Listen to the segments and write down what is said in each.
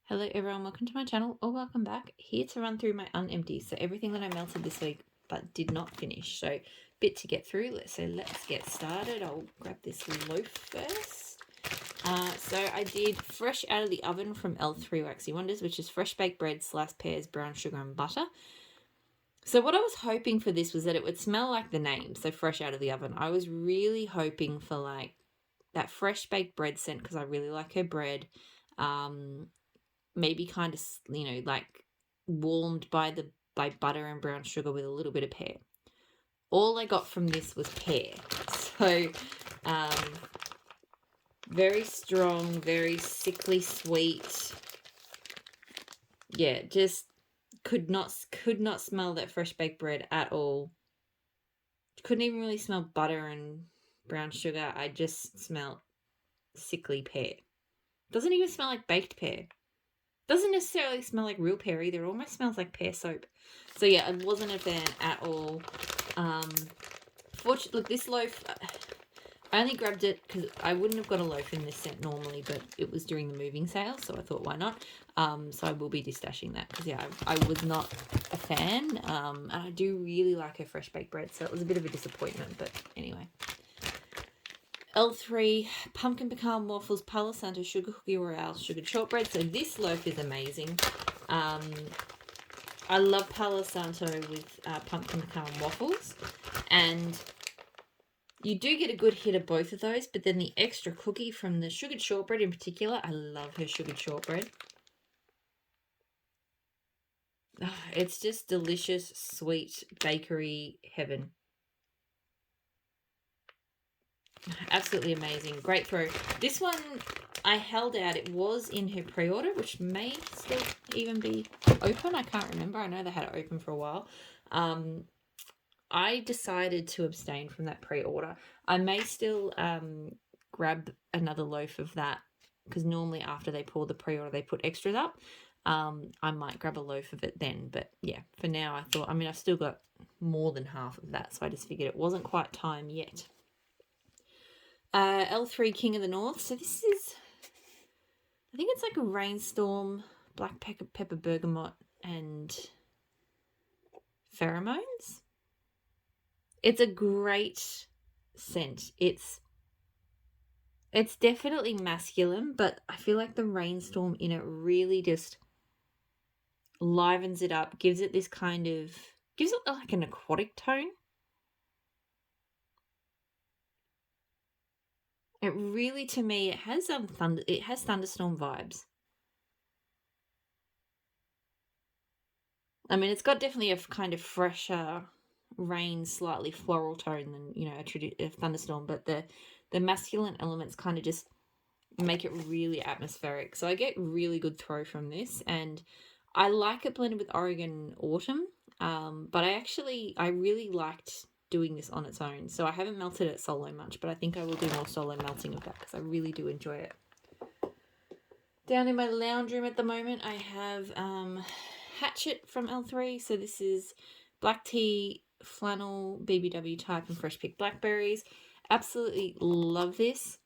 Hello everyone, welcome to my channel or welcome back. Here to run through my unempties, so everything that I melted this week but did not finish. So bit to get through, so let's get started. I'll grab this loaf first. So I did fresh out of the oven from L3 Waxy Wonders, which is fresh baked bread, sliced pears, brown sugar and butter. So what I was hoping for this was that it would smell like the name, so fresh out of the oven. I was really hoping for like that fresh baked bread scent because I really like her bread. Maybe kind of, like warmed by butter and brown sugar with a little bit of pear. All I got from this was pear. So very strong, very sickly sweet. Yeah, just could not smell that fresh baked bread at all. Couldn't even really smell butter and brown sugar. I just smelled sickly pear. Doesn't even smell like baked pear. Doesn't necessarily smell like real pear either. It almost smells like pear soap. So yeah, I wasn't a fan at all. Fortunately, look, this loaf, I only grabbed it because I wouldn't have got a loaf in this set normally, but it was during the moving sale, so I thought, why not? So I will be destashing that because, yeah, I was not a fan, and I do really like her fresh baked bread, so it was a bit of a disappointment, but anyway. L3 pumpkin pecan waffles, Palo, Santo, sugar cookie royale, sugared shortbread. So this loaf is amazing. I love Palo Santo with pumpkin pecan waffles, and you do get a good hit of both of those, but then the extra cookie from the sugared shortbread in particular, I love her sugared shortbread. Oh, it's just delicious, sweet bakery heaven. Absolutely amazing. Great throw. This one I held out. It was in her pre-order, which may still even be open. I can't remember. I know they had it open for a while. I decided to abstain from that pre-order. I may still grab another loaf of that because normally after they pull the pre-order, they put extras up. I might grab a loaf of it then. But yeah, for now, I thought, I've still got more than half of that. So I just figured it wasn't quite time yet. L3 King of the North. So this is, I think it's like a rainstorm, black pepper bergamot, and pheromones. It's a great scent. It's definitely masculine, but I feel like the rainstorm in it really just livens it up, gives it this kind of, gives it like an aquatic tone. It really, to me, it has thunderstorm vibes. It's got definitely a kind of fresher rain, slightly floral tone than a thunderstorm, but the masculine elements kind of just make it really atmospheric. So I get really good throw from this, and I like it blended with Oregon Autumn. But I really liked doing this on its own. So I haven't melted it solo much, but I think I will do more solo melting of that because I really do enjoy it. Down in my lounge room at the moment, I have Hatchet from L3. So this is black tea, flannel, BBW type, and fresh picked blackberries. Absolutely love this.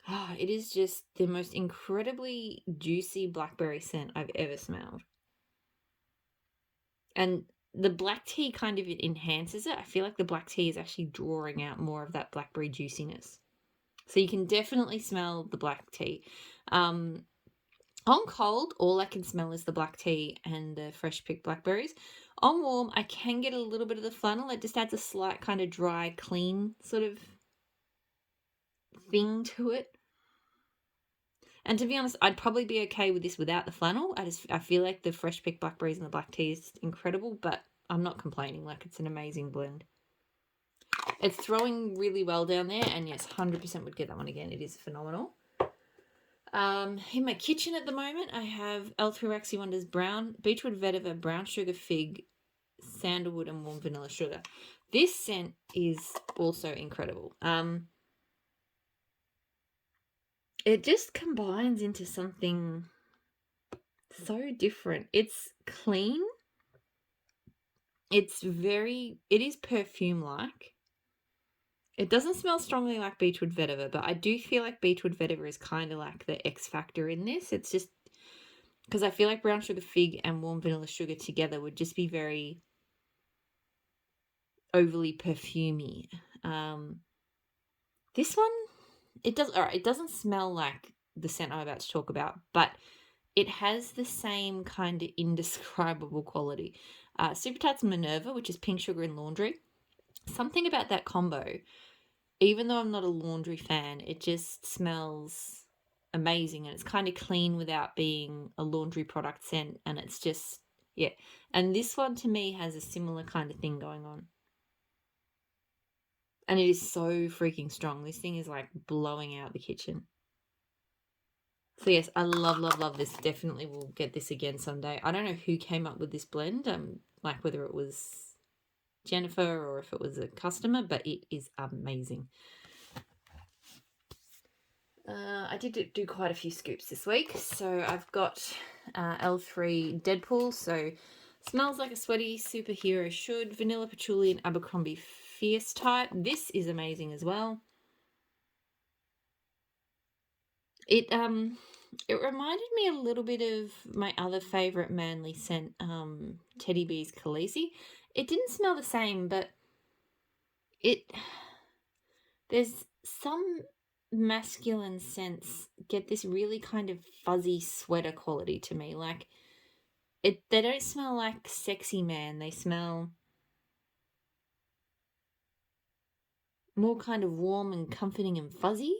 Oh, it is just the most incredibly juicy blackberry scent I've ever smelled. And the black tea kind of enhances it. I feel like the black tea is actually drawing out more of that blackberry juiciness. So you can definitely smell the black tea. On cold, all I can smell is the black tea and the fresh picked blackberries. On warm, I can get a little bit of the flannel. It just adds a slight kind of dry, clean sort of thing to it. And to be honest, I'd probably be okay with this without the flannel. I feel like the fresh picked blackberries and the black tea is incredible, but I'm not complaining. Like, it's an amazing blend. It's throwing really well down there, and yes, 100% would get that one again. It is phenomenal. In my kitchen at the moment, I have L3 Waxy Wonders brown, beechwood vetiver, brown sugar fig, sandalwood, and warm vanilla sugar. This scent is also incredible. It just combines into something so different. It's clean. It is perfume-like. It doesn't smell strongly like beechwood vetiver, but I do feel like beechwood vetiver is kind of like the X factor in this. It's just, because I feel like brown sugar fig and warm vanilla sugar together would just be very overly perfumey. This one, it doesn't smell like the scent I'm about to talk about, but it has the same kind of indescribable quality. Super Tarts Minerva, which is pink sugar and laundry. Something about that combo, even though I'm not a laundry fan, it just smells amazing, and it's kind of clean without being a laundry product scent, and it's just, yeah. And this one to me has a similar kind of thing going on. And it is so freaking strong. This thing is like blowing out the kitchen. So yes, I love this. Definitely will get this again someday. I don't know who came up with this blend, like whether it was Jennifer or if it was a customer, but it is amazing. I did do quite a few scoops this week. So I've got L3 Deadpool. So smells like a sweaty superhero should. Vanilla patchouli and Abercrombie Fierce type. This is amazing as well. It reminded me a little bit of my other favorite manly scent, Teddy Bees Khaleesi. It didn't smell the same, but there's some masculine scents get this really kind of fuzzy sweater quality to me. Like they don't smell like sexy man. They smell more kind of warm and comforting and fuzzy.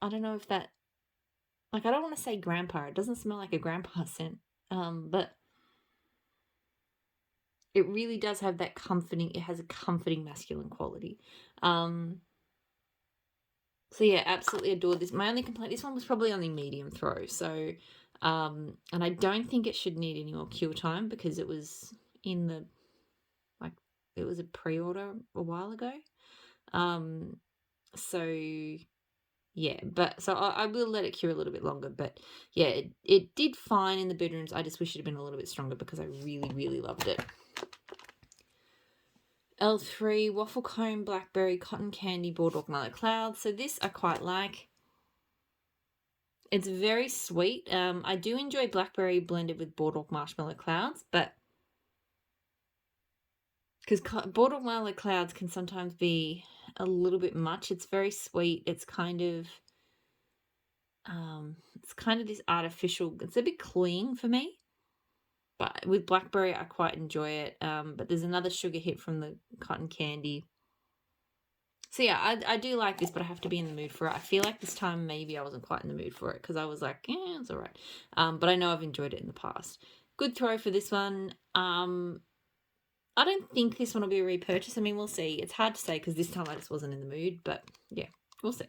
I don't know if that, like, I don't want to say grandpa. It doesn't smell like a grandpa scent. But it really does have that comforting, it has a comforting masculine quality. So yeah, absolutely adored this. My only complaint, this one was probably only medium throw. So, and I don't think it should need any more cure time because it was in the, like, it was a pre-order a while ago. So yeah, but so I will let it cure a little bit longer. But yeah, it did fine in the bedrooms. I just wish it had been a little bit stronger because I really loved it. L3 Waffle Cone Blackberry Cotton Candy Boardwalk Mallet Cloud. So this I quite like. It's very sweet. I do enjoy blackberry blended with Boardwalk Marshmallow Clouds, but because Boardwalk Marshmallow Clouds can sometimes be a little bit much. It's very sweet. It's kind of this artificial. It's a bit cloying for me. But with blackberry, I quite enjoy it. But there's another sugar hit from the cotton candy. So yeah, I do like this, but I have to be in the mood for it. I feel like this time maybe I wasn't quite in the mood for it because I was like, yeah, it's all right. But I know I've enjoyed it in the past. Good throw for this one. I don't think this one will be a repurchase. I mean, we'll see. It's hard to say because this time I just wasn't in the mood, but yeah, we'll see.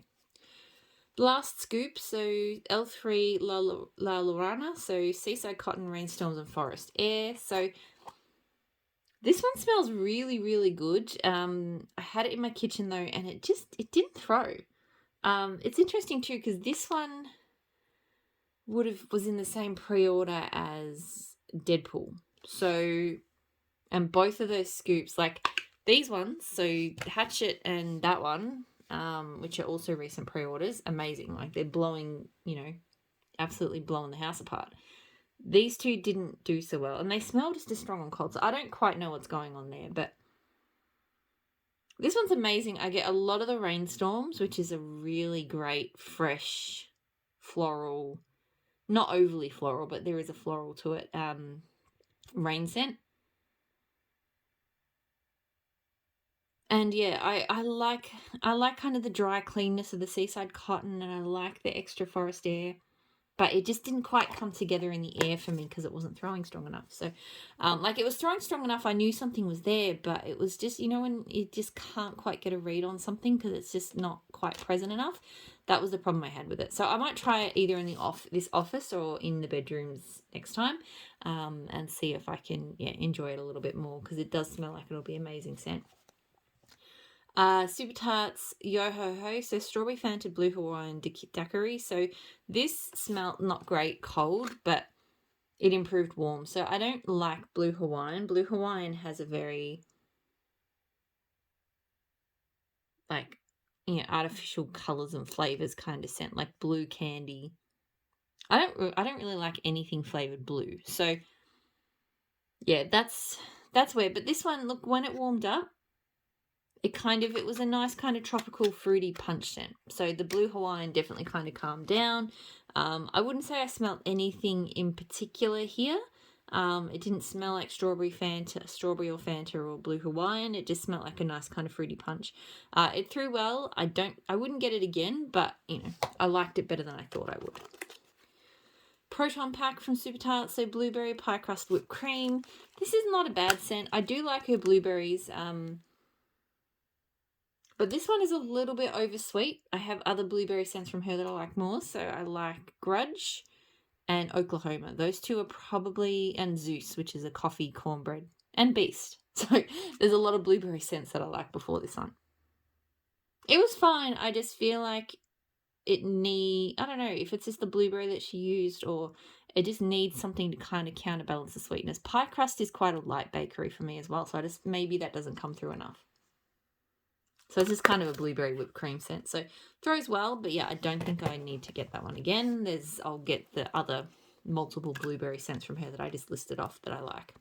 Last scoop, so L3 La Lorana, so Seaside Cotton, Rainstorms and Forest Air. So this one smells really good. I had it in my kitchen though, and it didn't throw. It's interesting too because this one was in the same pre-order as Deadpool. So, and both of those scoops, like these ones, so Hatchet and that one, which are also recent pre-orders, amazing. Like they're blowing, absolutely blowing the house apart. These two didn't do so well, and they smell just as strong and cold. So I don't quite know what's going on there, but this one's amazing. I get a lot of the Rainstorms, which is a really great, fresh, floral, not overly floral, but there is a floral to it, rain scent. And yeah, I like kind of the dry cleanness of the Seaside Cotton, and I like the extra forest air, but it just didn't quite come together in the air for me because it wasn't throwing strong enough. So, like it was throwing strong enough, I knew something was there, but it was just, when you just can't quite get a read on something because it's just not quite present enough. That was the problem I had with it. So I might try it either in this office or in the bedrooms next time, and see if I can enjoy it a little bit more because it does smell like it'll be amazing scent. Super Tarts Yo Ho Ho, so Strawberry Fanta Blue Hawaiian Daiquiri. So this smelled not great cold, but it improved warm. So I don't like Blue Hawaiian. Blue Hawaiian has a very artificial colours and flavours kind of scent, like blue candy. I don't really like anything flavored blue. So yeah, that's weird. But this one, look, when it warmed up, it was a nice kind of tropical fruity punch scent. So the blue Hawaiian definitely kind of calmed down. I wouldn't say I smelled anything in particular here. It didn't smell like strawberry or Fanta or blue Hawaiian. It just smelled like a nice kind of fruity punch. It threw well. I wouldn't get it again, but I liked it better than I thought I would. Proton Pack from Super Tart, so blueberry pie crust whipped cream. This is not a bad scent. I do like her blueberries. But this one is a little bit oversweet. I have other blueberry scents from her that I like more. So I like Grudge and Oklahoma. Those two are probably, and Zeus, which is a coffee cornbread, and Beast. So there's a lot of blueberry scents that I like before this one. It was fine. I just feel like I don't know if it's just the blueberry that she used or it just needs something to kind of counterbalance the sweetness. Pie crust is quite a light bakery for me as well. So maybe that doesn't come through enough. So it's just kind of a blueberry whipped cream scent. So throws well, but yeah, I don't think I need to get that one again. I'll get the other multiple blueberry scents from her that I just listed off that I like.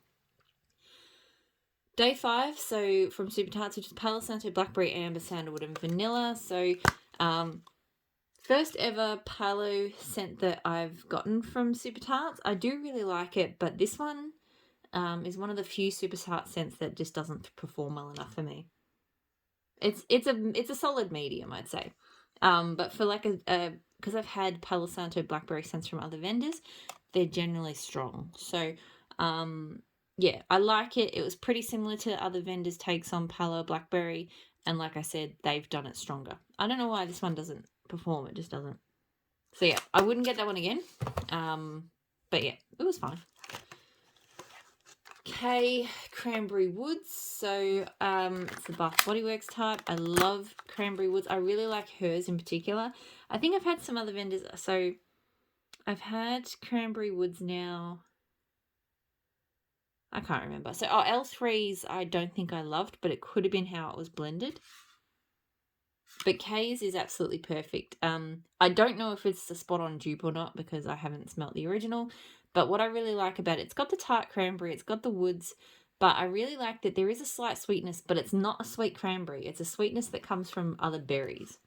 Day 5, so from Super Tarts, which is Palo Santo, Blackberry, Amber, Sandalwood, and Vanilla. So first ever Palo scent that I've gotten from Super Tarts. I do really like it, but this one is one of the few Super Tart scents that just doesn't perform well enough for me. It's a solid medium, I'd say. But for like because I've had Palo Santo Blackberry scents from other vendors, they're generally strong. So yeah, I like it. It was pretty similar to other vendors' takes on Palo Blackberry, and like I said, they've done it stronger. I don't know why this one doesn't perform. It just doesn't. So yeah, I wouldn't get that one again. But yeah, it was fine. Okay, Cranberry Woods. So it's the Bath Body Works type. I love Cranberry Woods. I really like hers in particular. I think I've had some other vendors. So I've had Cranberry Woods now. I can't remember. So L3's I don't think I loved, but it could have been how it was blended. But K's is absolutely perfect. I don't know if it's the spot on dupe or not because I haven't smelt the original. But what I really like about it's got the tart cranberry, it's got the woods, but I really like that there is a slight sweetness, but it's not a sweet cranberry. It's a sweetness that comes from other berries.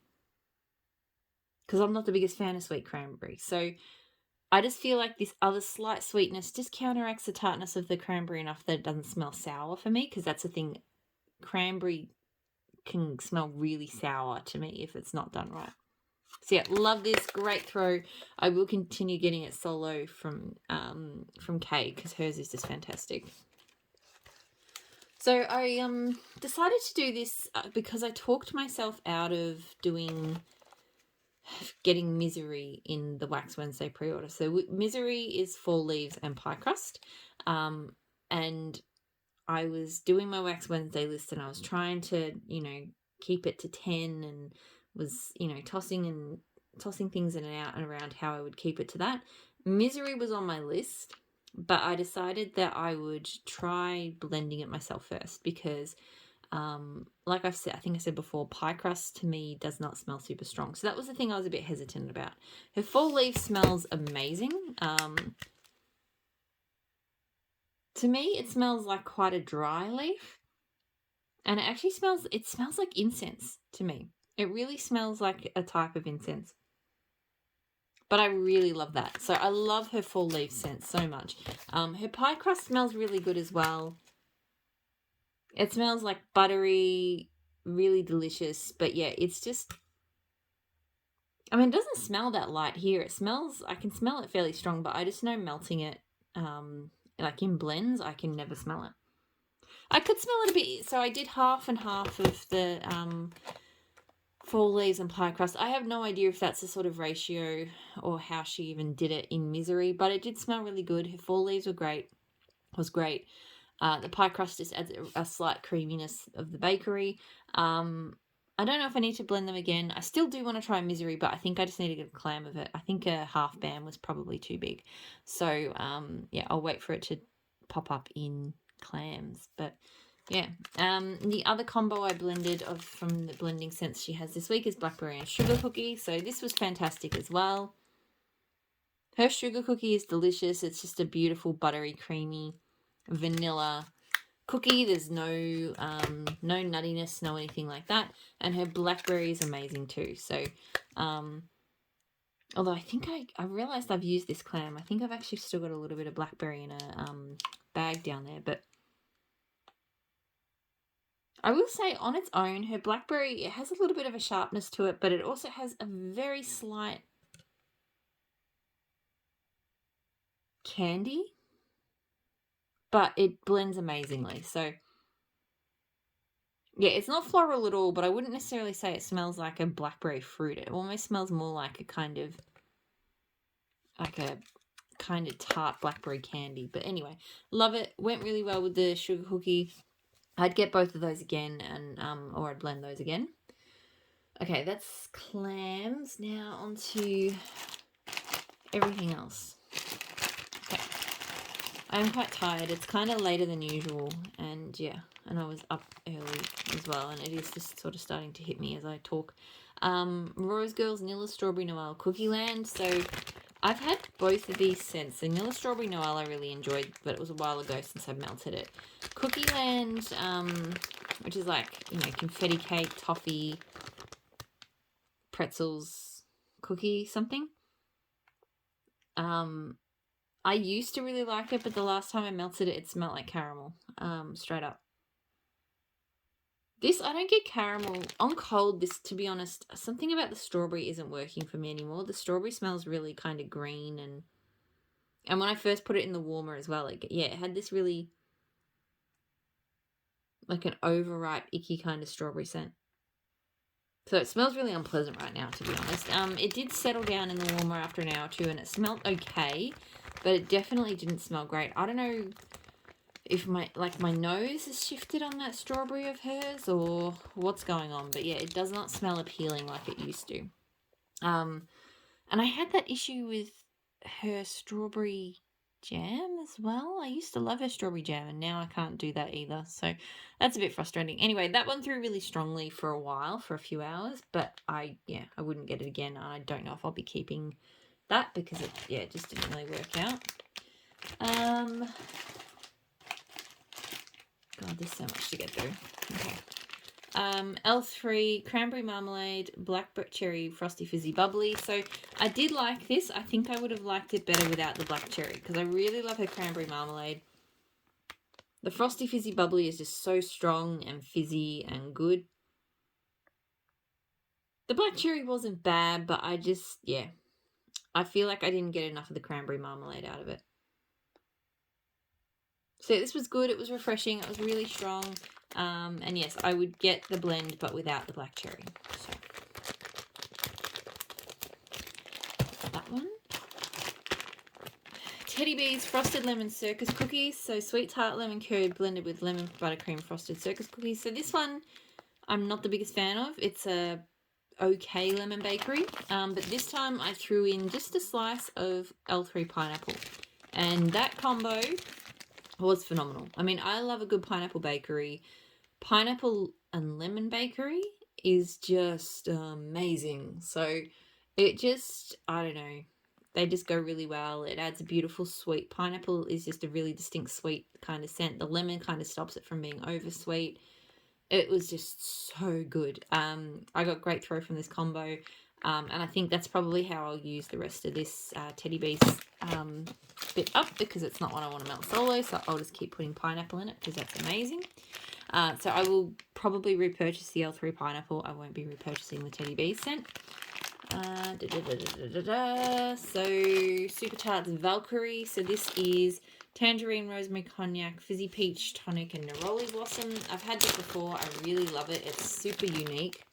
Because I'm not the biggest fan of sweet cranberry. So I just feel like this other slight sweetness just counteracts the tartness of the cranberry enough that it doesn't smell sour for me, because that's the thing. Cranberry can smell really sour to me if it's not done right. So yeah, love this. Great throw. I will continue getting it solo from Kay because hers is just fantastic. So I decided to do this because I talked myself out of getting Misery in the Wax Wednesday pre-order. So Misery is 4 leaves and pie crust. And I was doing my Wax Wednesday list and I was trying to, keep it to 10 and was, tossing things in and out and around how I would keep it to that. Misery was on my list, but I decided that I would try blending it myself first because, like I think I said before, pie crust to me does not smell super strong. So that was the thing I was a bit hesitant about. Her 4 leaf smells amazing. To me, it smells like quite a dry leaf. And it smells like incense to me. It really smells like a type of incense. But I really love that. So I love her 4 leaf scent so much. Her pie crust smells really good as well. It smells like buttery, really delicious. But yeah, it's just... it doesn't smell that light here. I can smell it fairly strong, but I just know melting it, like in blends, I can never smell it. I could smell it a bit. So I did half and half of the 4 leaves and pie crust. I have no idea if that's the sort of ratio or how she even did it in Misery, but it did smell really good. Her 4 leaves was great. The pie crust just adds a slight creaminess of the bakery. I don't know if I need to blend them again. I still do want to try Misery, but I think I just need to get a clam of it. I think a half bam was probably too big. So, yeah, I'll wait for it to pop up in clams. But yeah, the other combo I blended from the blending scents she has this week is Blackberry and Sugar Cookie. So this was fantastic as well. Her sugar cookie is delicious. It's just a beautiful, buttery, creamy vanilla cookie. There's no nuttiness, no anything like that. And her blackberry is amazing too. So, although I think I realized I've used this clam. I think I've actually still got a little bit of blackberry in a bag down there. But I will say on its own, her blackberry, it has a little bit of a sharpness to it, but it also has a very slight candy, but it blends amazingly. So yeah, it's not floral at all, but I wouldn't necessarily say it smells like a blackberry fruit. It almost smells more like a kind of tart blackberry candy. But anyway, love it. Went really well with the sugar cookie. I'd get both of those again, and or I'd blend those again. Okay, that's clams. Now onto everything else. Okay, I'm quite tired. It's kind of later than usual, and yeah, and I was up early as well, and it is just sort of starting to hit me as I talk. Rose Girls Nilla Strawberry Noel Cookie Land. So I've had both of these since. The Nilla Strawberry Noel I really enjoyed, but it was a while ago since I've melted it. Cookie Land, which is like, confetti cake, toffee, pretzels, cookie something. I used to really like it, but the last time I melted it, it smelled like caramel, straight up. This, I don't get caramel. On cold, this, to be honest, something about the strawberry isn't working for me anymore. The strawberry smells really kind of green, and when I first put it in the warmer as well, it had this really, like an overripe, icky kind of strawberry scent. So it smells really unpleasant right now, to be honest. It did settle down in the warmer after an hour or two, and it smelled okay, but it definitely didn't smell great. I don't know if my nose has shifted on that strawberry of hers or what's going on, but yeah, it does not smell appealing like it used to. And I had that issue with her strawberry jam as well. I used to love her strawberry jam, and now I can't do that either, so that's a bit frustrating. Anyway, that one threw really strongly for a while, for a few hours, but I wouldn't get it again. I don't know if I'll be keeping that because it just didn't really work out. God, there's so much to get through. Okay. L3, Cranberry Marmalade, Blackberry Frosty Fizzy Bubbly. So I did like this. I think I would have liked it better without the black cherry because I really love her Cranberry Marmalade. The Frosty Fizzy Bubbly is just so strong and fizzy and good. The black cherry wasn't bad, but I feel like I didn't get enough of the Cranberry Marmalade out of it. So this was good. It was refreshing. It was really strong. And yes, I would get the blend, but without the black cherry. So that one. Teddy Bees Frosted Lemon Circus Cookies. So sweet tart lemon curd blended with lemon buttercream frosted circus cookies. So this one I'm not the biggest fan of. It's a okay lemon bakery. But this time I threw in just a slice of L3 pineapple. And that combo was phenomenal. I mean, I love a good pineapple bakery. Pineapple and lemon bakery is just amazing. So it just, I don't know, they just go really well. It adds a beautiful sweet. Pineapple is just a really distinct sweet kind of scent. The lemon kind of stops it from being over sweet. It was just so good. I got great throw from this combo. And I think that's probably how I'll use the rest of this Teddy Bees bit up because it's not one I want to melt solo, so I'll just keep putting pineapple in it because that's amazing. So I will probably repurchase the L3 pineapple. I won't be repurchasing the Teddy Bees scent. So Super Tarts Valkyrie. So this is tangerine, rosemary, cognac, fizzy peach, tonic, and neroli blossom. I've had this before. I really love it. It's super unique.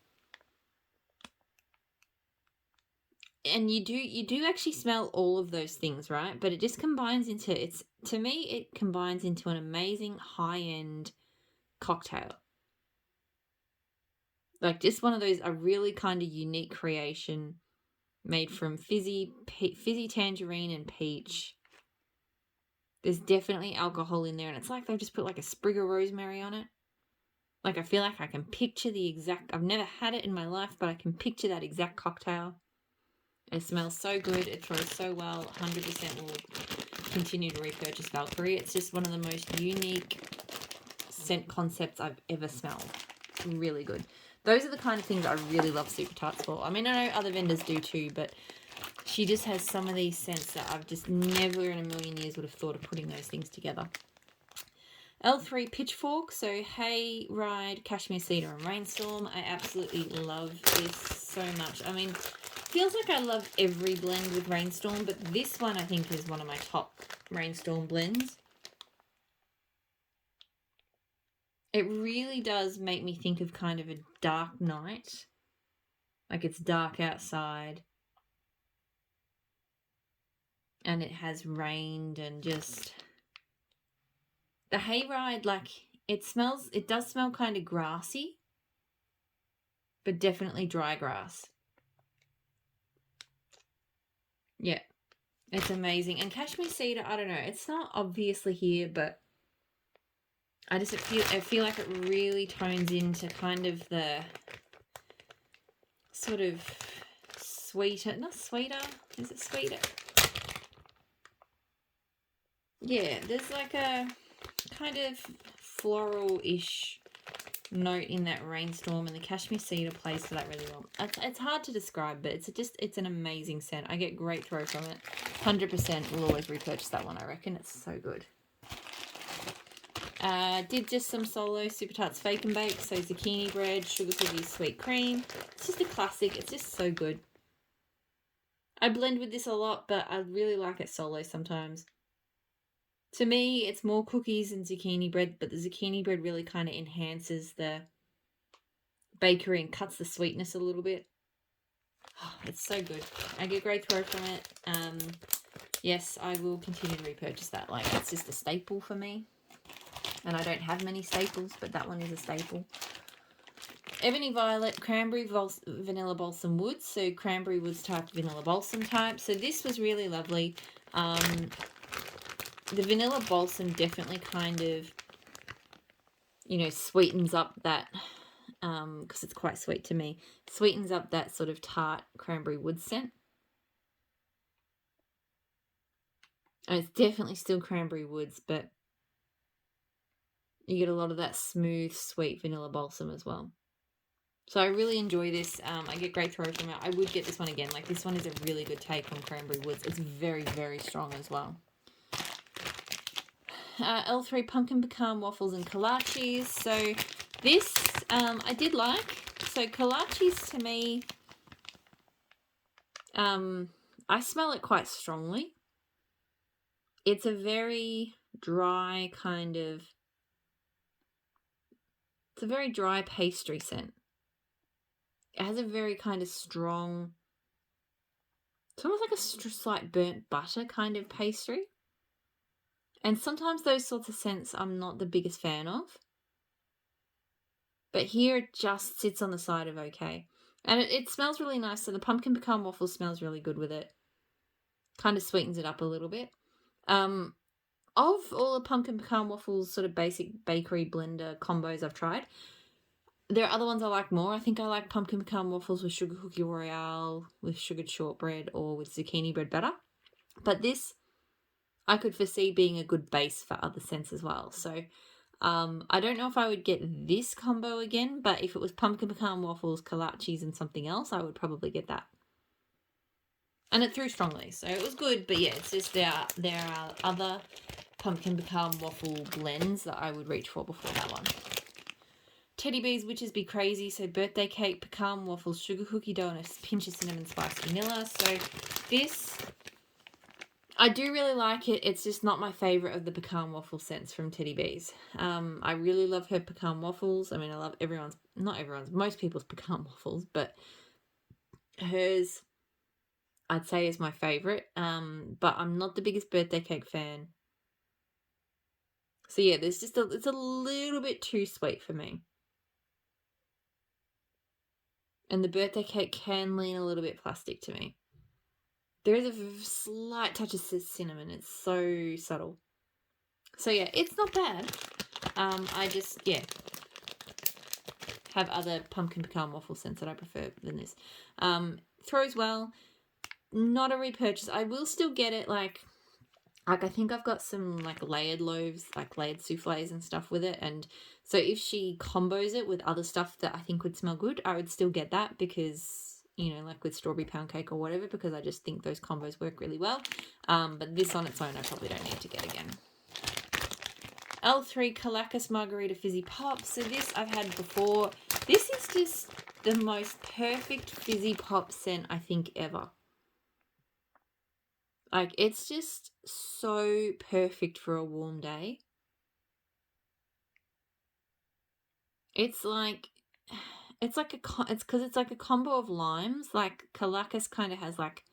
And you do actually smell all of those things, right? But it just combines into, to me, it combines into an amazing high-end cocktail. Like just one of those, a really kind of unique creation made from fizzy tangerine and peach. There's definitely alcohol in there, and it's like they've just put like a sprig of rosemary on it. Like I feel like I can picture I've never had it in my life, but I can picture that exact cocktail. It smells so good. It throws so well. 100% will continue to repurchase Valkyrie. It's just one of the most unique scent concepts I've ever smelled. Really good. Those are the kind of things I really love Super Tarts for. I mean, I know other vendors do too, but she just has some of these scents that I've just never in a million years would have thought of putting those things together. L3 Pitchfork, so Hay, Ride, Cashmere Cedar and Rainstorm. I absolutely love this so much. I mean, feels like I love every blend with Rainstorm, but this one I think is one of my top Rainstorm blends. It really does make me think of kind of a dark night. Like it's dark outside. And it has rained and just... The Hayride, like, it does smell kind of grassy. But definitely dry grass. Yeah. It's amazing. And Cashmere Cedar, I don't know. It's not obviously here, but... I feel like it really tones into kind of the sort of sweeter, not sweeter, is it sweeter? Yeah, there's like a kind of floral-ish note in that Rainstorm, and the Cashmere Cedar plays for that really well. It's hard to describe, but it's an amazing scent. I get great throw from it. 100% will always repurchase that one, I reckon. It's so good. Did just some solo Super Tarts Fake and Bake, so zucchini bread, sugar cookies, sweet cream. It's just a classic. It's just so good. I blend with this a lot, but I really like it solo sometimes. To me, it's more cookies and zucchini bread, but the zucchini bread really kind of enhances the bakery and cuts the sweetness a little bit. Oh, it's so good. I get great throw from it. Yes, I will continue to repurchase that. Like, it's just a staple for me. And I don't have many staples, but that one is a staple. Ebony Violet, Cranberry Vanilla Balsam Woods. So Cranberry Woods type, Vanilla Balsam type. So this was really lovely. The Vanilla Balsam definitely kind of, you know, sweetens up that, because it's quite sweet to me, sweetens up that sort of tart Cranberry Wood scent. And it's definitely still Cranberry Woods, but you get a lot of that smooth, sweet Vanilla Balsam as well. So I really enjoy this. I get great throw from it. I would get this one again. Like, this one is a really good take on Cranberry Woods. It's very, very strong as well. L3 Pumpkin Pecan Waffles and Kolaches. So this I did like. So Kolaches to me, I smell it quite strongly. It's a very dry kind of... It's a very dry pastry scent. It has a very kind of strong... It's almost like a slight burnt butter kind of pastry. And sometimes those sorts of scents I'm not the biggest fan of. But here it just sits on the side of okay. And it smells really nice. So the pumpkin pecan waffle smells really good with it. Kind of sweetens it up a little bit. Of all the pumpkin pecan waffles sort of basic bakery blender combos I've tried, there are other ones I like more. I think I like pumpkin pecan waffles with sugar cookie royale, with sugared shortbread, or with zucchini bread batter. But this, I could foresee being a good base for other scents as well. So I don't know if I would get this combo again, but if it was pumpkin pecan waffles, kolaches, and something else, I would probably get that. And it threw strongly, so it was good. But yeah, it's just there are other pumpkin pecan waffle blends that I would reach for before that one. Teddy Bees Witches Be Crazy. So birthday cake, pecan waffles, sugar cookie dough, and a pinch of cinnamon spice vanilla. So this, I do really like it. It's just not my favourite of the pecan waffle scents from Teddy Bees. I really love her pecan waffles. I mean, I love most people's pecan waffles, but hers, I'd say, is my favourite. But I'm not the biggest birthday cake fan. So yeah, it's a little bit too sweet for me. And the birthday cake can lean a little bit plastic to me. There is a slight touch of cinnamon. It's so subtle. So yeah, it's not bad. I just, yeah, have other pumpkin pecan waffle scents that I prefer than this. Throws well. not a repurchase. I will still get it, like I think I've got some like layered loaves, like layered souffles and stuff with it. And so if she combos it with other stuff that I think would smell good, I would still get that because, you know, like with strawberry pound cake or whatever, because I just think those combos work really well. But this on its own, I probably don't need to get again. L3 Kolaches Margarita Fizzy Pop. So this I've had before. This is just the most perfect fizzy pop scent I think ever. Like, it's just so perfect for a warm day. It's like it's because it's like a combo of limes. Like Kolaches kind of has like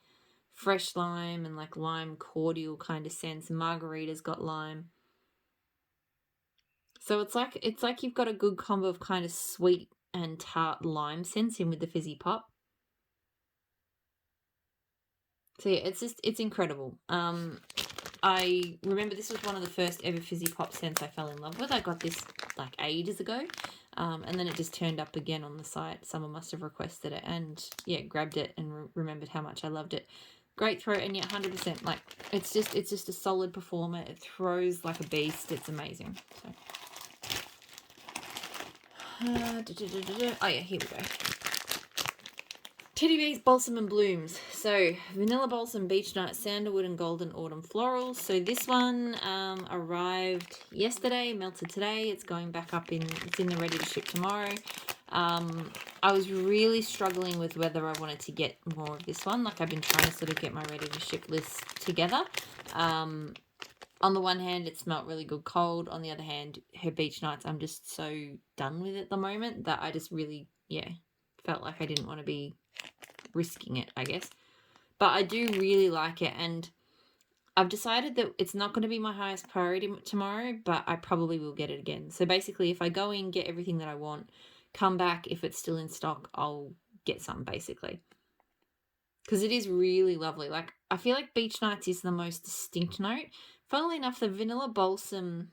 fresh lime and like lime cordial kind of scents. Margarita's got lime. So it's like you've got a good combo of kind of sweet and tart lime scents in with the fizzy pop. So yeah, it's incredible. I remember this was one of the first ever fizzy pop scents I fell in love with. I got this like ages ago, and then it just turned up again on the site. Someone must have requested it, and yeah, grabbed it and remembered how much I loved it. Great throw, and yeah, 100%. Like it's just a solid performer. It throws like a beast. It's amazing. So. Oh yeah, here we go. Teddy Bees Balsam and Blooms. So vanilla balsam, beach nut, sandalwood and golden autumn florals. So this one arrived yesterday, melted today. It's going back up it's in the ready to ship tomorrow. I was really struggling with whether I wanted to get more of this one. Like I've been trying to sort of get my ready to ship list together. On the one hand, it smelled really good cold. On the other hand, her beach nights, I'm just so done with at the moment that I just really, felt like I didn't want to be risking it, I guess. But I do really like it, and I've decided that it's not going to be my highest priority tomorrow, but I probably will get it again. So basically, if I go in, get everything that I want, come back, if it's still in stock, I'll get some, basically. Because it is really lovely. Like, I feel like Beach Nights is the most distinct note. Funnily enough, the vanilla balsam,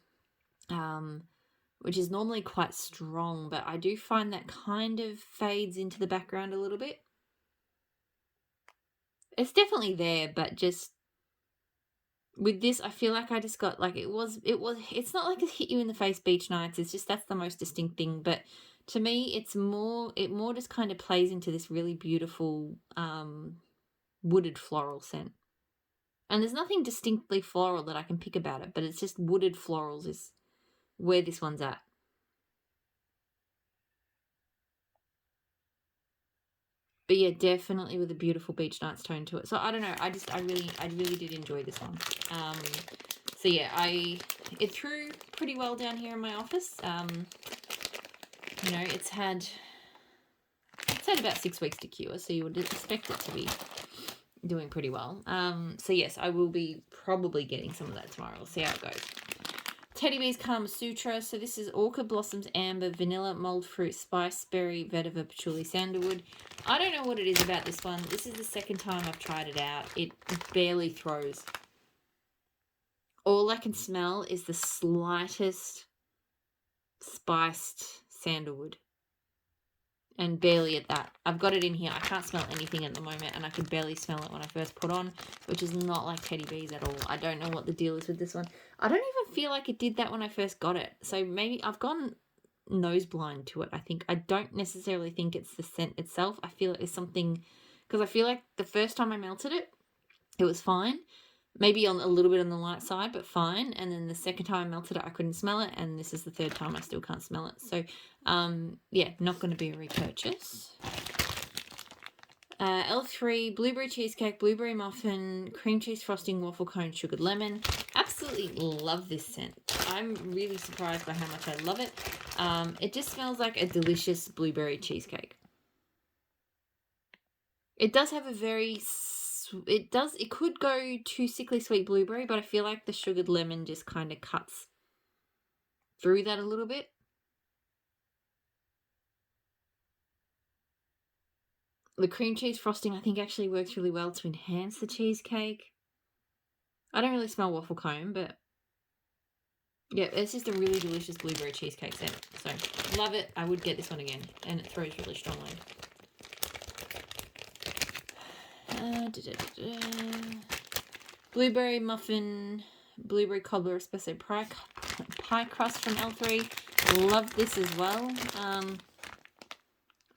which is normally quite strong, but I do find that kind of fades into the background a little bit. It's definitely there, but just with this, I feel like I just got like it's not like it hit you in the face Beach Nights. It's just that's the most distinct thing. But to me, it more just kind of plays into this really beautiful wooded floral scent. And there's nothing distinctly floral that I can pick about it, but it's just wooded florals is where this one's at. But yeah, definitely with a beautiful Beach Nights tone to it. So I don't know. I really did enjoy this one. So yeah, it threw pretty well down here in my office. You know, it's had about 6 weeks to cure, so you would expect it to be doing pretty well. So yes, I will be probably getting some of that tomorrow. We'll see how it goes. Teddy Bees Kama Sutra. So this is Orchid Blossoms, Amber, Vanilla, Mulled Fruit, Spice, Berry, Vetiver, Patchouli, Sandalwood. I don't know what it is about this one. This is the second time I've tried it out. It barely throws. All I can smell is the slightest spiced sandalwood. And barely at that. I've got it in here. I can't smell anything at the moment, and I could barely smell it when I first put on, which is not like Teddy Bees at all. I don't know what the deal is with this one. I don't even feel like it did that when I first got it. So maybe I've gone nose blind to it, I think. I don't necessarily think it's the scent itself. I feel like it's something, because I feel like the first time I melted it, it was fine. Maybe on a little bit on the light side, but fine. And then the second time I melted it, I couldn't smell it. And this is the third time I still can't smell it. So, yeah, not going to be a repurchase. L3, blueberry cheesecake, blueberry muffin, cream cheese frosting, waffle cone, sugared lemon. Absolutely love this scent. I'm really surprised by how much I love it. It just smells like a delicious blueberry cheesecake. It does have a very... It could go to sickly sweet blueberry, but I feel like the sugared lemon just kind of cuts through that a little bit. The cream cheese frosting, I think, actually works really well to enhance the cheesecake. I don't really smell waffle cone, but yeah, it's just a really delicious blueberry cheesecake scent. So, love it. I would get this one again, and it throws really strongly. Blueberry muffin, blueberry cobbler espresso pie crust from L3. Love this as well.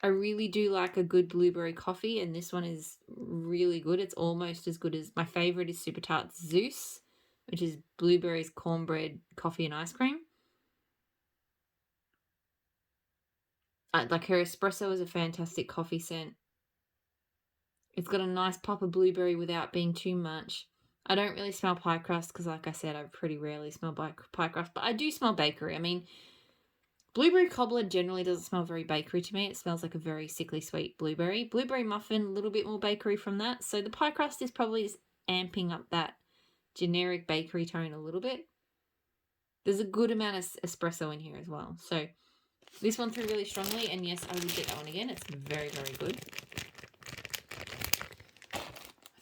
I really do like a good blueberry coffee, and this one is really good. It's almost as good as my favorite is Super Tart Zeus, which is blueberries, cornbread, coffee, and ice cream. Like her espresso is a fantastic coffee scent. It's got a nice pop of blueberry without being too much. I don't really smell pie crust because, like I said, I pretty rarely smell pie crust, but I do smell bakery. I mean, blueberry cobbler generally doesn't smell very bakery to me. It smells like a very sickly sweet blueberry. Blueberry muffin, a little bit more bakery from that. So the pie crust is probably just amping up that generic bakery tone a little bit. There's a good amount of espresso in here as well. So this one through really strongly, and yes, I would get that one again. It's very, very good. I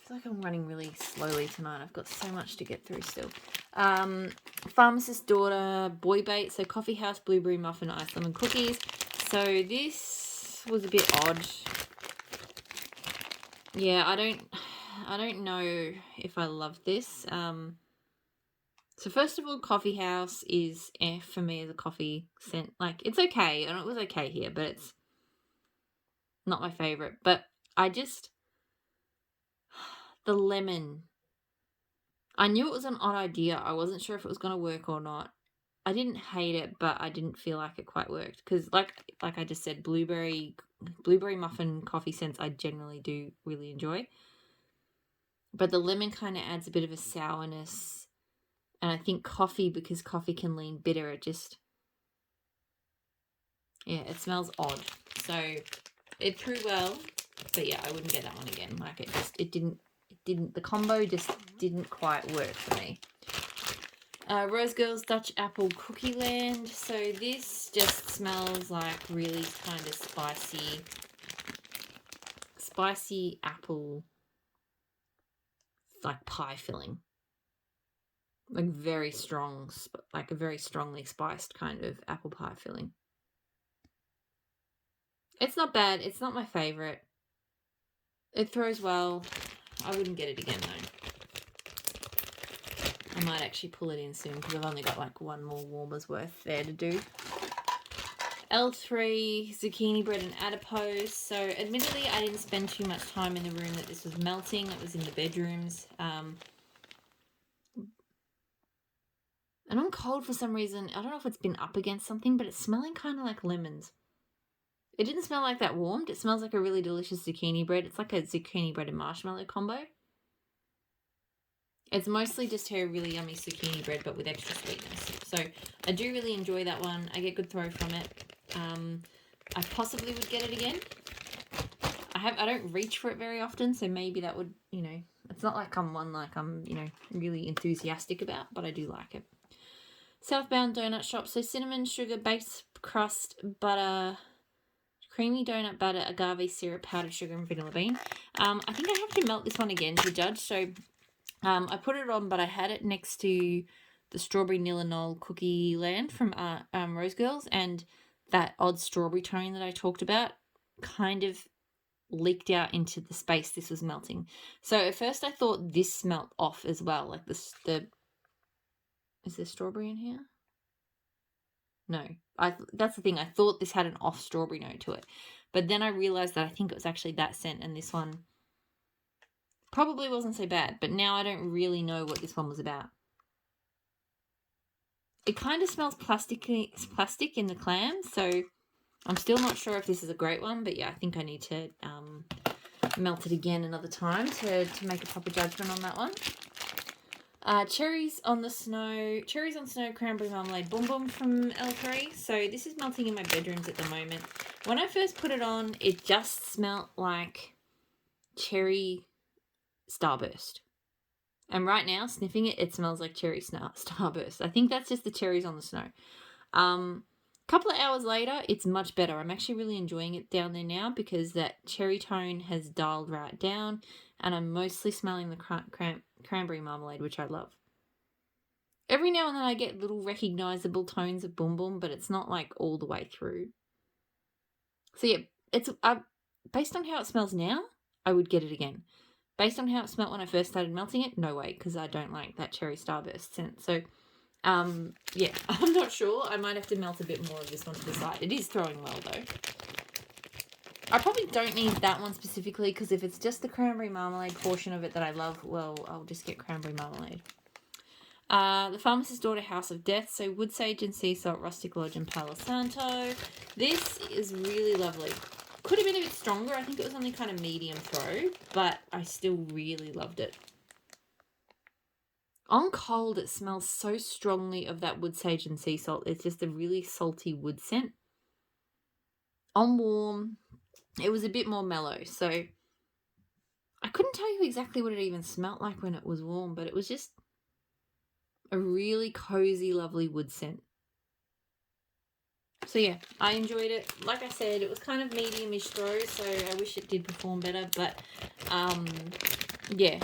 feel like I'm running really slowly tonight. I've got so much to get through still. Pharmacist's Daughter, Boy Bait, so Coffee House, Blueberry Muffin, Ice Lemon Cookies. So this was a bit odd. Yeah, I don't know if I love this. So first of all, Coffee House is for me as a coffee scent. Like, it's okay, and it was okay here, but it's not my favorite. But the lemon, I knew it was an odd idea. I wasn't sure if it was going to work or not. I didn't hate it, but I didn't feel like it quite worked. Because like I just said, blueberry muffin coffee scents I generally do really enjoy. But the lemon kind of adds a bit of a sourness. And I think coffee, because coffee can lean bitter, it smells odd. So it threw well, but yeah, I wouldn't get that one again. Like the combo just didn't quite work for me. Rose Girls Dutch Apple Cookie Land. So this just smells like really kind of spicy apple, like pie filling. Like very strong, like a very strongly spiced kind of apple pie filling. It's not bad. It's not my favorite. It throws well. I wouldn't get it again though. I might actually pull it in soon because I've only got like one more warmer's worth there to do. L3 zucchini bread and adipose. So admittedly, I didn't spend too much time in the room that this was melting. It was in the bedrooms. And I'm cold for some reason. I don't know if it's been up against something, but it's smelling kind of like lemons. It didn't smell like that warmed. It smells like a really delicious zucchini bread. It's like a zucchini bread and marshmallow combo. It's mostly just her really yummy zucchini bread, but with extra sweetness. So I do really enjoy that one. I get good throw from it. I possibly would get it again. I don't reach for it very often, so maybe that would, it's not like I'm really enthusiastic about, but I do like it. Southbound Donut Shop. So cinnamon, sugar, baked crust, butter, creamy donut butter, agave syrup, powdered sugar, and vanilla bean. I think I have to melt this one again to judge. So I put it on, but I had it next to the strawberry Nilanol cookie land from Rose Girls, and that odd strawberry tone that I talked about kind of leaked out into the space this was melting. So at first I thought this smelt off as well, like is there strawberry in here? No, that's the thing. I thought this had an off strawberry note to it, but then I realized that I think it was actually that scent, and this one probably wasn't so bad. But now I don't really know what this one was about. It kind of smells plastic in the clam, so I'm still not sure if this is a great one. But yeah, I think I need to melt it again another time to make a proper judgment on that one. Cherries on Snow, Cranberry Marmalade Boom Boom from L3. So this is melting in my bedrooms at the moment. When I first put it on, it just smelled like cherry Starburst. And right now, sniffing it, it smells like cherry Starburst. I think that's just the cherries on the snow. Couple of hours later, it's much better. I'm actually really enjoying it down there now because that cherry tone has dialed right down, and I'm mostly smelling the cranberry marmalade, which I love. Every now and then I get little recognizable tones of Boom Boom, but it's not like all the way through. So yeah, it's based on how it smells now, I would get it again. Based on how it smelled when I first started melting it, no way, because I don't like that cherry starburst scent. So, yeah, I'm not sure. I might have to melt a bit more of this one to the side. It is throwing well, though. I probably don't need that one specifically, because if it's just the cranberry marmalade portion of it that I love, well, I'll just get cranberry marmalade. The Pharmacist's Daughter, House of Death. So wood sage and sea salt, rustic lodge and Palo Santo. This is really lovely. Could have been a bit stronger. I think it was only kind of medium throw, but I still really loved it. On cold, it smells so strongly of that wood sage and sea salt. It's just a really salty wood scent. On warm, it was a bit more mellow. So I couldn't tell you exactly what it even smelled like when it was warm, but it was just a really cozy, lovely wood scent. So yeah, I enjoyed it. Like I said, it was kind of medium-ish throw, so I wish it did perform better. But yeah,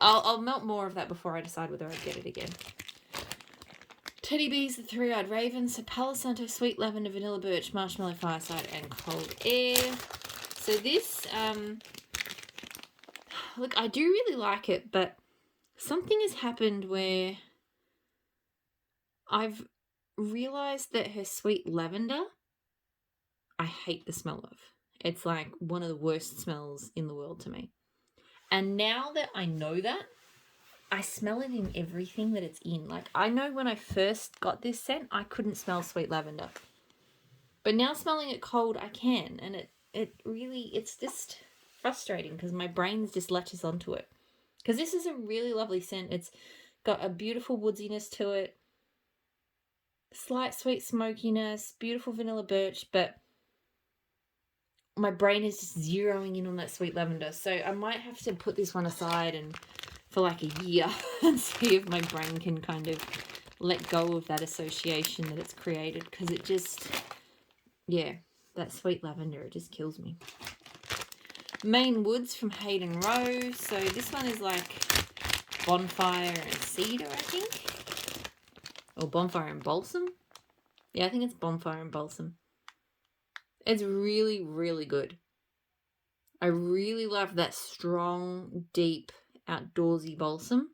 I'll melt more of that before I decide whether I get it again. Teddy Bees, the Three-Eyed Raven. So Palo Santo, Sweet Lavender, Vanilla Birch, Marshmallow Fireside, and Cold Air. So this, look, I do really like it, but something has happened where I've realized that her Sweet Lavender, I hate the smell of. It's like one of the worst smells in the world to me. And now that I know that, I smell it in everything that it's in. Like, I know when I first got this scent, I couldn't smell Sweet Lavender. But now smelling it cold, I can. And it really, it's just frustrating because my brain just latches onto it. Because this is a really lovely scent. It's got a beautiful woodsiness to it. Slight sweet smokiness, beautiful vanilla birch, but my brain is just zeroing in on that Sweet Lavender. So I might have to put this one aside and for like a year and see if my brain can kind of let go of that association that it's created, because it just, yeah, that Sweet Lavender, it just kills me. Main Woods from Hayden Rose. So this one is like bonfire and cedar, I think. Or bonfire and balsam. Yeah, I think it's bonfire and balsam. It's really, really good. I really love that strong, deep, outdoorsy balsam.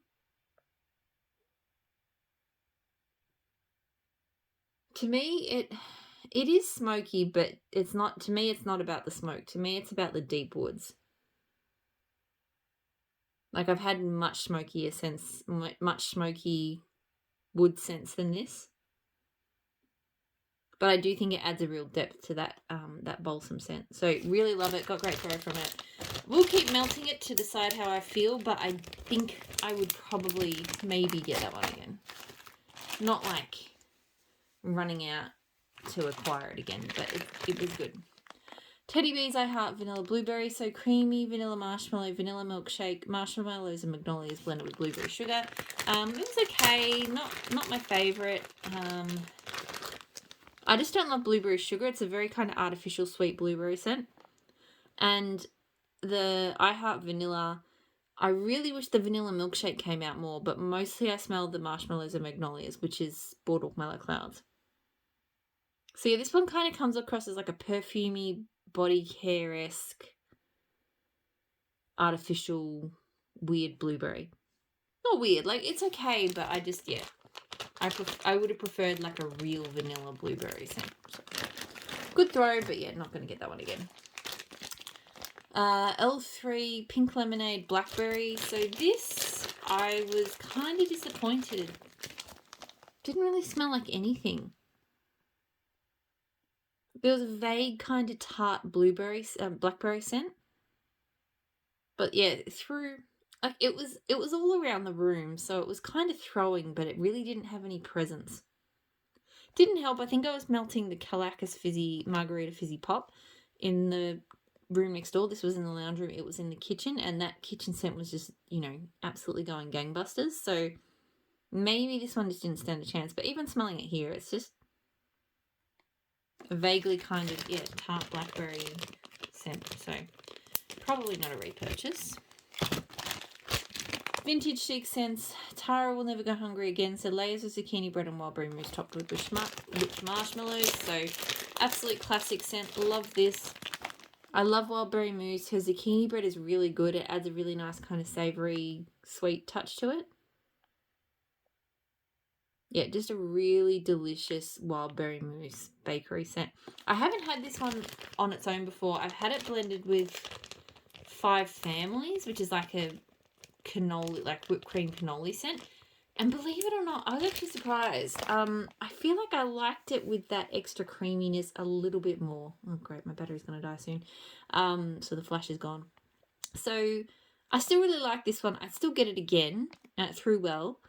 To me, it is smoky, but it's not, to me, it's not about the smoke. To me, it's about the deep woods. Like, I've had much smoky wood scents than this. But I do think it adds a real depth to that that balsam scent. So really love it. Got great throw from it. We'll keep melting it to decide how I feel, but I think I would probably maybe get that one again. Not like running out to acquire it again, but it was good. Teddy Bees, I Heart Vanilla Blueberry. So creamy vanilla marshmallow, vanilla milkshake, marshmallows and magnolias blended with blueberry sugar. It was okay. Not my favourite. I just don't love blueberry sugar. It's a very kind of artificial sweet blueberry scent. And the I Heart Vanilla, I really wish the vanilla milkshake came out more, but mostly I smelled the marshmallows and magnolias, which is Boardwalk Mellow Clouds. So yeah, this one kind of comes across as like a perfumey, body hair-esque, artificial, weird blueberry. Not weird, like it's okay, but I just, yeah. I would have preferred like a real vanilla blueberry scent. So, good throw, but yeah, not going to get that one again. L3 Pink Lemonade Blackberry. So this, I was kind of disappointed. Didn't really smell like anything. There was a vague kind of tart blackberry scent. But yeah, like it was all around the room, so it was kind of throwing, but it really didn't have any presence. Didn't help. I think I was melting the Kolaches Fizzy Margarita Fizzy Pop in the room next door. This was in the lounge room. It was in the kitchen, and that kitchen scent was just, absolutely going gangbusters. So maybe this one just didn't stand a chance. But even smelling it here, it's just a vaguely kind of, tart blackberry scent. So probably not a repurchase. Vintage chic scents. Tara Will Never Go Hungry Again. So layers of zucchini bread and wild berry mousse topped with rich marshmallows. So absolute classic scent. Love this. I love wild berry mousse. Her zucchini bread is really good. It adds a really nice kind of savoury, sweet touch to it. Yeah, just a really delicious wild berry mousse bakery scent. I haven't had this one on its own before. I've had it blended with Five Families, which is like a cannoli, like whipped cream cannoli scent. And believe it or not, I was actually surprised. I feel like I liked it with that extra creaminess a little bit more. Oh, great, my battery's going to die soon. So the flash is gone. So I still really like this one. I'd still get it again, and it threw well.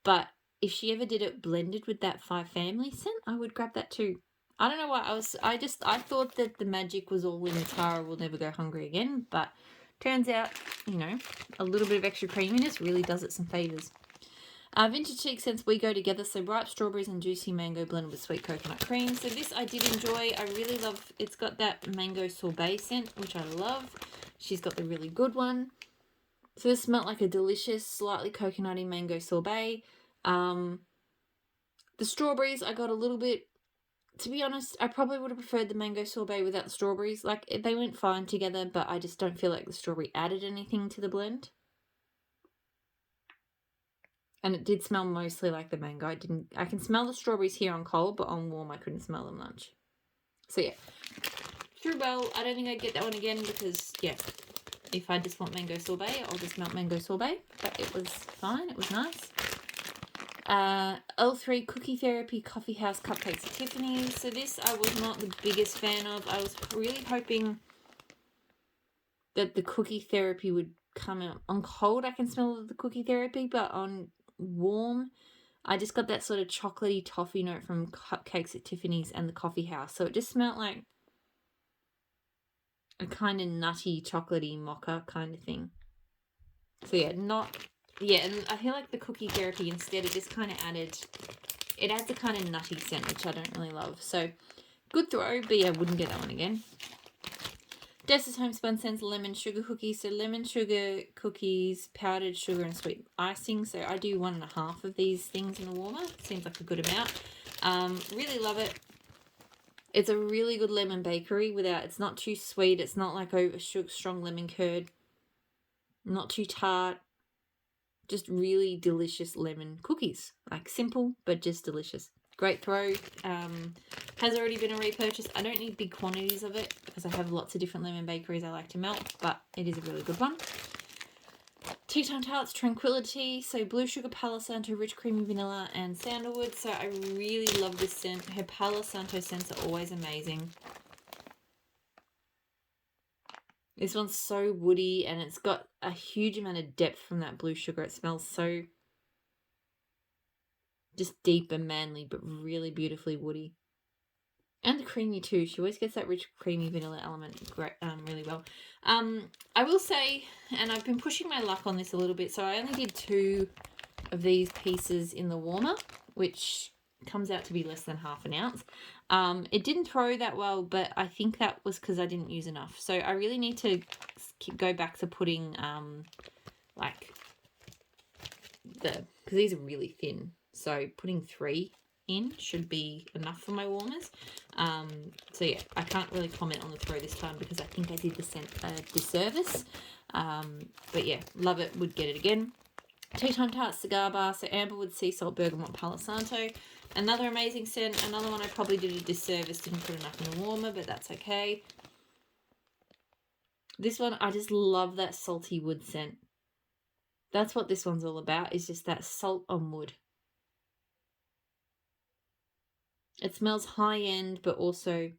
But if she ever did it blended with that Five Family scent, I would grab that too. I don't know why. I thought that the magic was all in Tara will never go hungry again, but turns out, a little bit of extra creaminess really does it some favours. Vintage Chic Scents We Go Together, so ripe strawberries and juicy mango blended with sweet coconut cream. So this I did enjoy. I really love, it's got that mango sorbet scent, which I love. She's got the really good one. So this smelled like a delicious, slightly coconutty mango sorbet. The strawberries, I got a little bit, to be honest, I probably would have preferred the mango sorbet without the strawberries. Like, they went fine together, but I just don't feel like the strawberry added anything to the blend. And it did smell mostly like the mango. I can smell the strawberries here on cold, but on warm I couldn't smell them much. So yeah, through well. I don't think I'd get that one again because, yeah, if I just want mango sorbet, I'll just melt mango sorbet. But it was fine. It was nice. L3 Cookie Therapy Coffee House Cupcakes at Tiffany's. So this I was not the biggest fan of. I was really hoping that the Cookie Therapy would come out. On cold I can smell the Cookie Therapy, but on warm I just got that sort of chocolatey toffee note from Cupcakes at Tiffany's and the Coffee House. So it just smelled like a kind of nutty, chocolatey mocha kind of thing. So yeah, and I feel like the Cookie Therapy instead, it just kind of adds a kind of nutty scent, which I don't really love. So good throw, but yeah, wouldn't get that one again. Dessa's Homespun Scents Lemon Sugar Cookies. So lemon sugar cookies, powdered sugar and sweet icing. So I do 1.5 of these things in the warmer. Seems like a good amount. Really love it. It's a really good lemon bakery it's not too sweet. It's not like over strong lemon curd. Not too tart. Just really delicious lemon cookies. Like simple, but just delicious. Great throw. Has already been a repurchase. I don't need big quantities of it because I have lots of different lemon bakeries I like to melt, but it is a really good one. Tea Time Tarts Tranquility. So blue sugar, Palo Santo, rich creamy vanilla, and sandalwood. So I really love this scent. Her Palo Santo scents are always amazing. This one's so woody and it's got a huge amount of depth from that blue sugar. It smells so just deep and manly, but really beautifully woody. And creamy too. She always gets that rich creamy vanilla element really well. I will say, and I've been pushing my luck on this a little bit, so I only did 2 of these pieces in the warmer, which comes out to be less than half an ounce. It didn't throw that well, but I think that was because I didn't use enough. So I really need to go back to putting because these are really thin. So putting 3 in should be enough for my warmers. So yeah, I can't really comment on the throw this time because I think I did the scent a disservice. But yeah, love it, would get it again. Tea Time Tart Cigar Bar, so Amberwood, Sea Salt, Bergamot, Palo Santo. Another amazing scent. Another one I probably did a disservice, didn't put enough in the warmer, but that's okay. This one, I just love that salty wood scent. That's what this one's all about, is just that salt on wood. It smells high-end, but also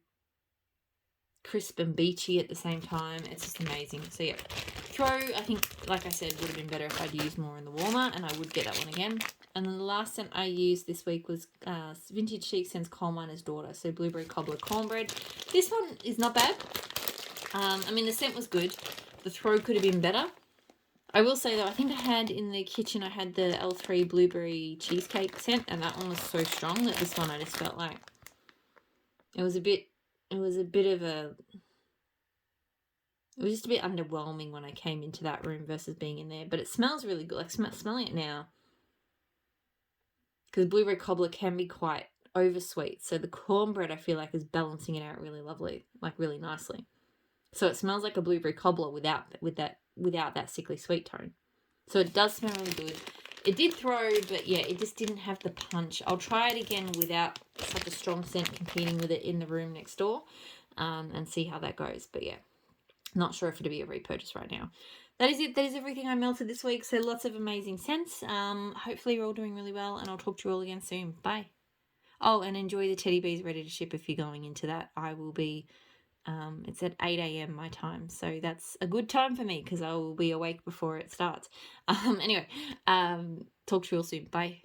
crisp and beachy at the same time. It's just amazing. So yeah, throw, I think, like I said, would have been better if I'd used more in the warmer, and I would get that one again. And then the last scent I used this week was Vintage Chic Scents Coal Miner's Daughter, so blueberry cobbler cornbread. This one is not bad. I mean, the scent was good. The throw could have been better. I will say though, I think I had in the kitchen, I had the L3 blueberry cheesecake scent, and that one was so strong that this one I just felt like it was just a bit underwhelming when I came into that room versus being in there. But it smells really good. Like smelling it now, because blueberry cobbler can be quite oversweet. So the cornbread I feel like is balancing it out really lovely, like really nicely. So it smells like a blueberry cobbler without that sickly sweet tone. So it does smell really good. It did throw, but yeah, it just didn't have the punch. I'll try it again without such a strong scent competing with it in the room next door, and see how that goes. But yeah, not sure if it'll be a repurchase right now. That is it. That is everything I melted this week. So lots of amazing scents. Hopefully you're all doing really well, and I'll talk to you all again soon. Bye. Oh, and enjoy the teddy bears ready to ship if you're going into that. I will be, it's at 8 a.m. my time, so that's a good time for me because I will be awake before it starts. Anyway, talk to you all soon. Bye.